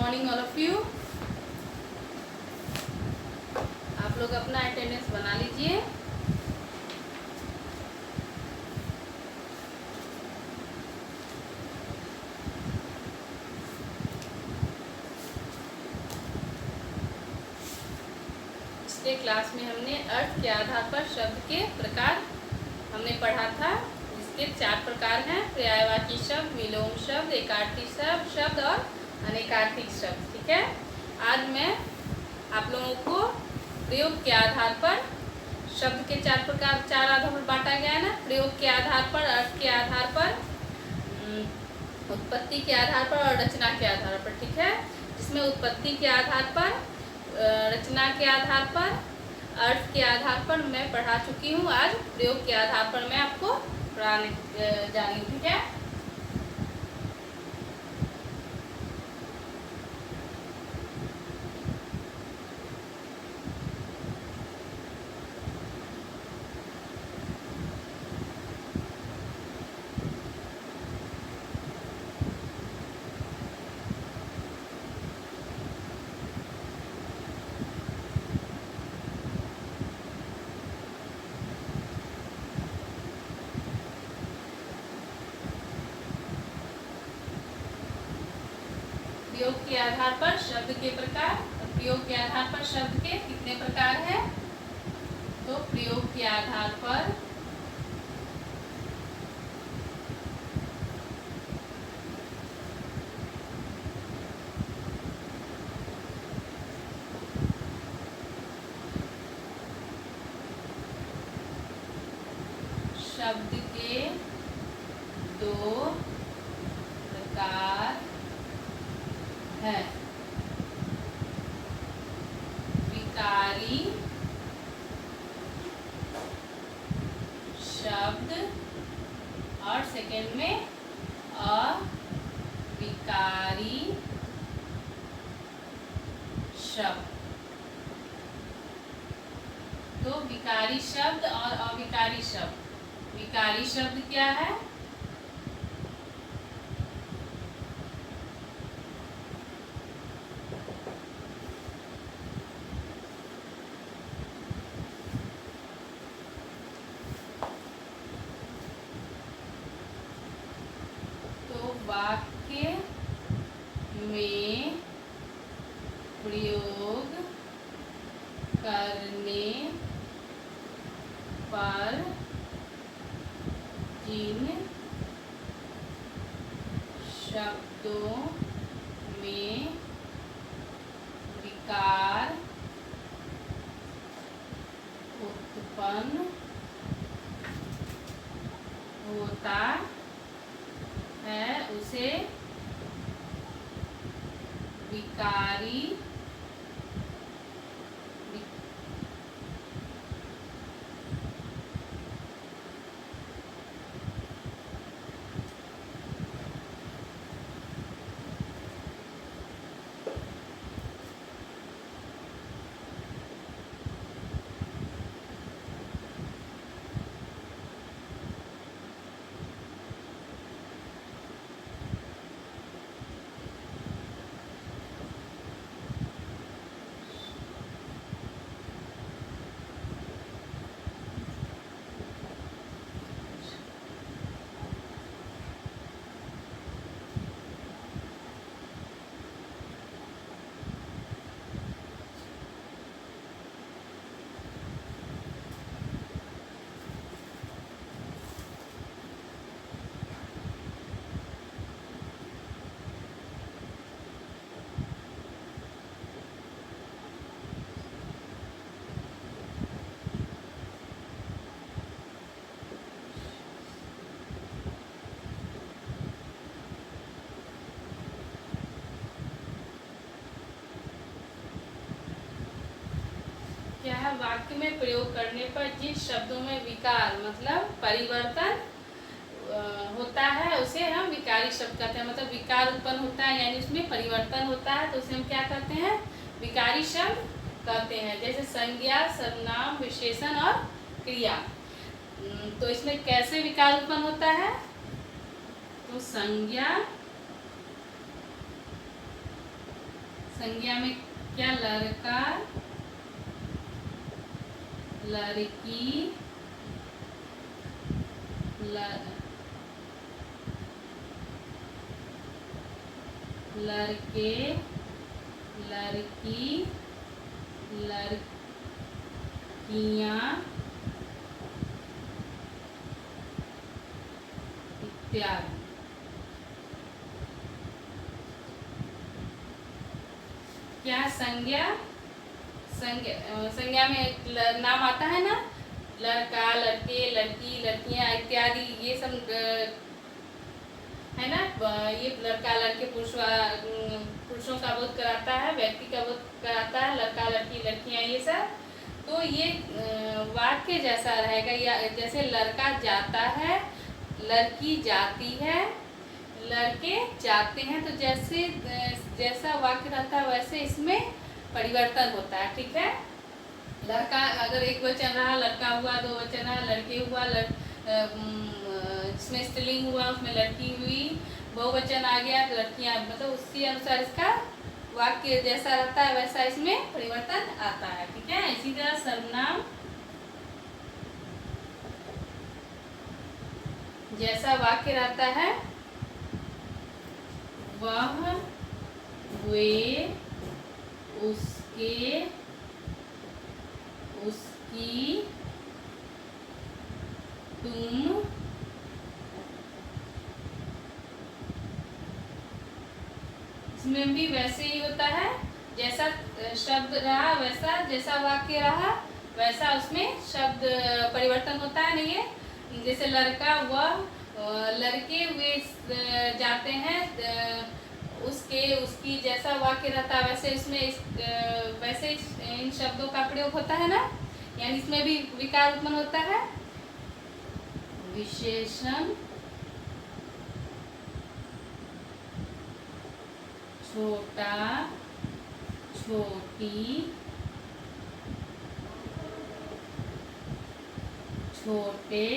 Morning all of you. आप लोग अपना अटेंडेंस बना लीजिए। पिछले क्लास में हमने अर्थ के आधार पर शब्द के प्रकार हमने पढ़ा था। इसके 4 प्रकार हैं: पर्यायवाची शब्द, विलोम शब्द, एकार्थी शब्द और अनेकार्थी शब्द। ठीक है, आज मैं आप लोगों को प्रयोग के आधार पर शब्द के 4 प्रकार 4 आधार पर बांटा गया है ना। प्रयोग के आधार पर, अर्थ के आधार पर, उत्पत्ति के आधार पर और रचना के आधार पर। ठीक है, जिसमें उत्पत्ति के आधार पर, रचना के आधार पर, अर्थ के आधार पर मैं पढ़ा चुकी हूँ। आज प्रयोग के आधार पर मैं आपको पढ़ाने जा रही हूँ। ठीक है, प्रयोग के आधार पर शब्द के प्रकार। प्रयोग के आधार पर शब्द के कितने प्रकार हैं? तो प्रयोग के आधार पर शब्द के 2 प्रकार है: विकारी शब्द और सेकंड में अविकारी शब्द। तो विकारी शब्द और अविकारी शब्द। विकारी शब्द क्या है? वाक्य में प्रयोग करने पर जिन शब्दों में विकार उत्पन्न होता है उसे विकारी क्या है? वाक्य में प्रयोग करने पर जिन शब्दों में विकार मतलब परिवर्तन होता है उसे हम विकारी शब्द कहते हैं। मतलब विकार उत्पन्न होता है यानी उसमें परिवर्तन होता है, तो उसे हम क्या कहते हैं? विकारी शब्द कहते हैं। जैसे संज्ञा, सर्वनाम, विशेषण और क्रिया। तो इसमें कैसे विकार उत्पन्न होता है? तो संज्ञा संज्ञा में क्या लड़का लड़की लड़के लड़की लड़कियां इत्यादि। क्या संज्ञा संज्ञा में नाम आता है ना, लड़का लड़के लड़की लड़कियां इत्यादि, ये सब है ना। ये लड़का लड़के पुरुषों का बोध कराता है, व्यक्ति का बोध कराता है, लड़का लड़की लड़कियां ये सब। तो ये वाक्य जैसा रहेगा, या जैसे लड़का जाता है, लड़की जाती है, लड़के जाते हैं, तो जैसा वाक्य रहता है वैसे इसमें परिवर्तन होता है। ठीक है, लड़का अगर एक वचन रहा, लड़का हुआ, दो वचन रहा, लड़के हुआ, इसमें स्त्रीलिंग हुआ, उसमें लड़की हुई, बहुवचन आ गया तो लड़कियां, मतलब उसी अनुसार इसका वाक्य जैसा रहता है वैसा इसमें परिवर्तन आता है। ठीक है, इसी तरह सर्वनाम जैसा वाक्य रहता है वह, वे, उसके, उसकी, तुम, इसमें भी वैसे ही होता है, जैसा शब्द रहा वैसा, जैसा वाक्य रहा वैसा उसमें शब्द परिवर्तन होता है। नहीं है, जैसे लड़का वह, लड़के वे जाते हैं, उसके उसकी, जैसा वाक्य रहता है वैसे इसमें वैसे इन शब्दों का प्रयोग होता है ना, यानी इसमें भी विकार उत्पन्न होता है। विशेषण छोटा, छोटी, छोटे,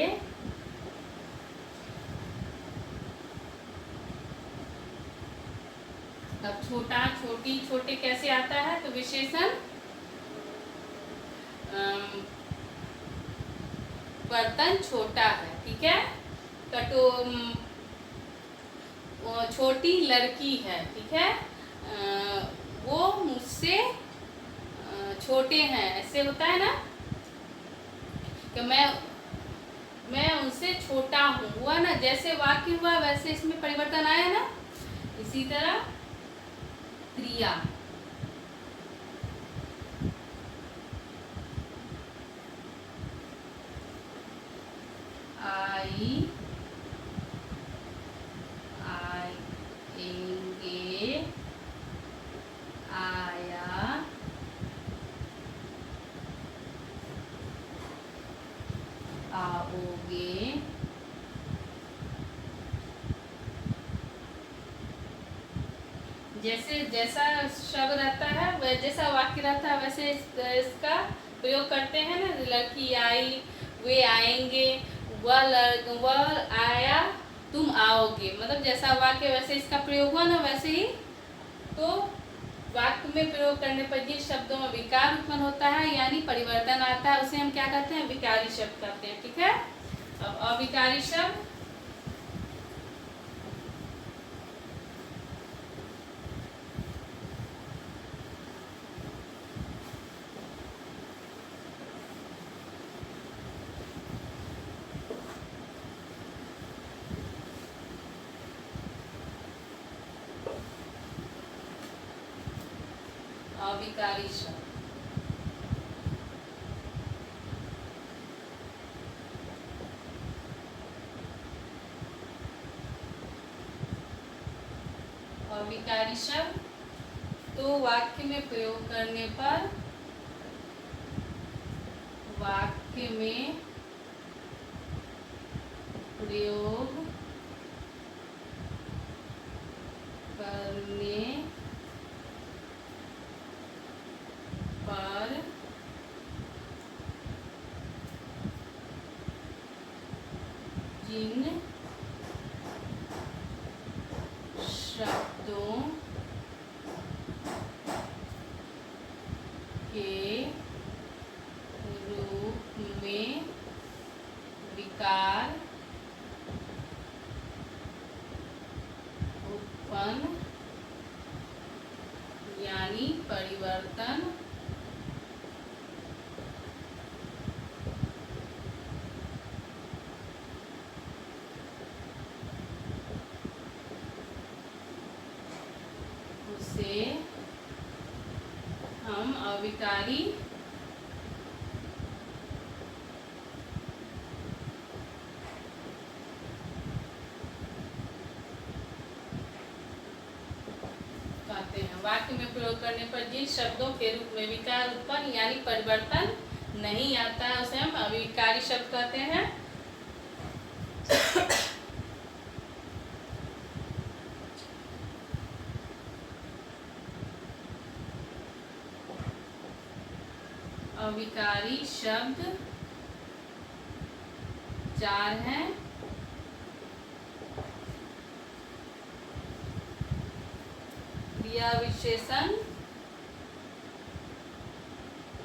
अब छोटा छोटी छोटे कैसे आता है, तो विशेषण बर्तन छोटा है। ठीक है, छोटी लड़की है, ठीक है, वो मुझसे छोटे हैं, ऐसे होता है ना कि मैं उनसे छोटा हूँ, हुआ ना, जैसे वाक्य हुआ वैसे इसमें परिवर्तन आया ना। इसी तरह क्रिया, आई, आएंगे, आया, आओगे, जैसे जैसा शब्द रहता है, जैसा वाक्य रहता है वैसे इसका प्रयोग करते हैं ना। लड़की आई, वे आएंगे, वह आया, तुम आओगे, मतलब जैसा वाक्य वैसे इसका प्रयोग हुआ ना, वैसे ही तो वाक्य में प्रयोग करने पर जिस शब्दों में विकार उत्पन्न होता है यानी परिवर्तन आता है, उसे हम क्या कहते हैं, विकारी शब्द कहते हैं। ठीक है, अब अविकारी शब्द, अविकारी शब्द, अविकारी शब्द तो वाक्य में प्रयोग करने पर, वाक्य में प्रयोग करने पर जिन शब्दों अविकारी कहते हैं। वाक्य में प्रयोग करने पर जिन शब्दों के रूप में विकार उत्पन्न यानी परिवर्तन नहीं आता है उसे हम अविकारी शब्द कहते हैं। अविकारी शब्द 4 हैं। क्रिया विशेषण,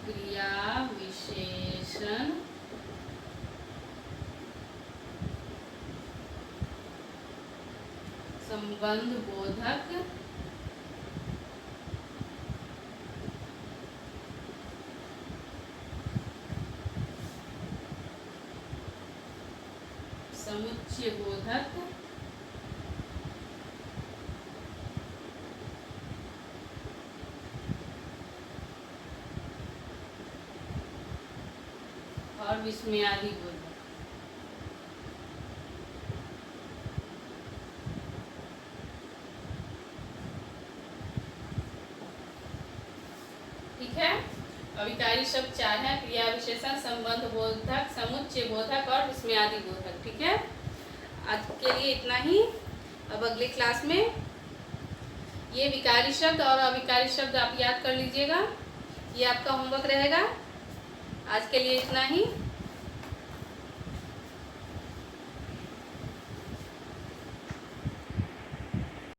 क्रिया विशेषण, संबंध बोधक, समुच्चय बोधक, और विस्मयादि बोधक। ठीक है, अविकारी शब्द 4 है। क्रिया विशेषण, संबंध बोधक, समुच्चय बोधक और विस्मयादि बोधक। ठीक है, आज के लिए इतना ही। अब अगले क्लास में ये विकारी शब्द और अविकारी शब्द आप याद कर लीजिएगा, ये आपका होमवर्क रहेगा। आज के लिए इतना ही।